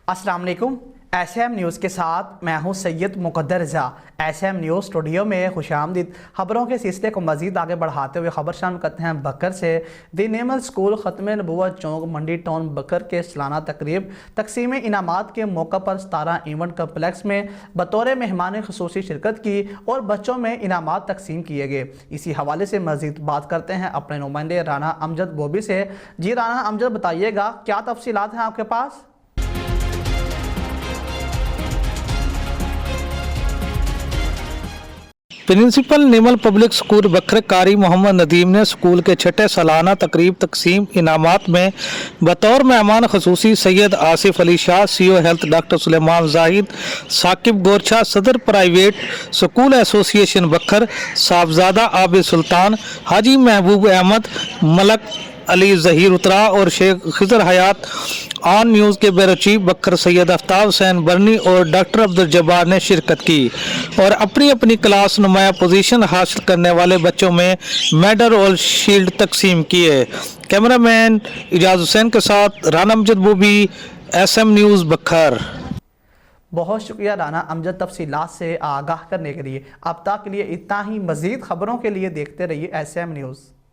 अस्सलाम वालेकुम। SM news के साथ मैं हूं सैयद मुक़द्दर रज़ा। SM न्यूज़ स्टूडियो में खुशामदीद। खबरों के सिलसिले को मज़ीद आगे बढ़ाते हुए खबर शामिल करते हैं बकर से। दी नेमल स्कूल ख़त्म नबूवत चौक मंडी टाउन बकर के सालाना तकरीब तकसीम इनामात के मौका पर 17 इवेंट कम्प्लेक्स में बतौर मेहमान ख़ुसूसी शिरकत की और बच्चों में इनामात तकसीम किए गए। इसी हवाले से मज़ीद बात करते हैं अपने नुमाइंदे राना अमजद बोबी से। जी राना अमजद, बताइएगा क्या तफसीलात हैं आपके पास? प्रिंसिपल निमल पब्लिक स्कूल बकर कारी मोहम्मद नदीम ने स्कूल के छठे सालाना तकरीब तकसीम इनामात में बतौर मेहमान खसूसी Syed Asif Ali Shah, CO health doctor Suleman Zahid, Saqib Gorcha, सदर private school association Bakar, Sahibzada Abid Sultan, Haji Mehboob Ahmed, Malik Ali Zaheer उतरा और शेख खिजर हयात, ऑन न्यूज़ के ब्यूरो चीफ बकर सैयद आफ्ताब हुसैन बरनी और डॉक्टर अब्दुल जब्बार ने शिरकत की और अपनी अपनी क्लास नुमाया पोजीशन हासिल करने वाले बच्चों में मेडल और शील्ड तकसीम किए। कैमरामैन इजाज हुसैन के साथ राना अमजद बोबी, SM न्यूज़ बकर। बहुत शुक्रिया राना अमजद तफसीलात से आगाह करने के लिए। अब तक के लिए इतना ही। मज़ीद खबरों के लिए देखते रहिए SM न्यूज़।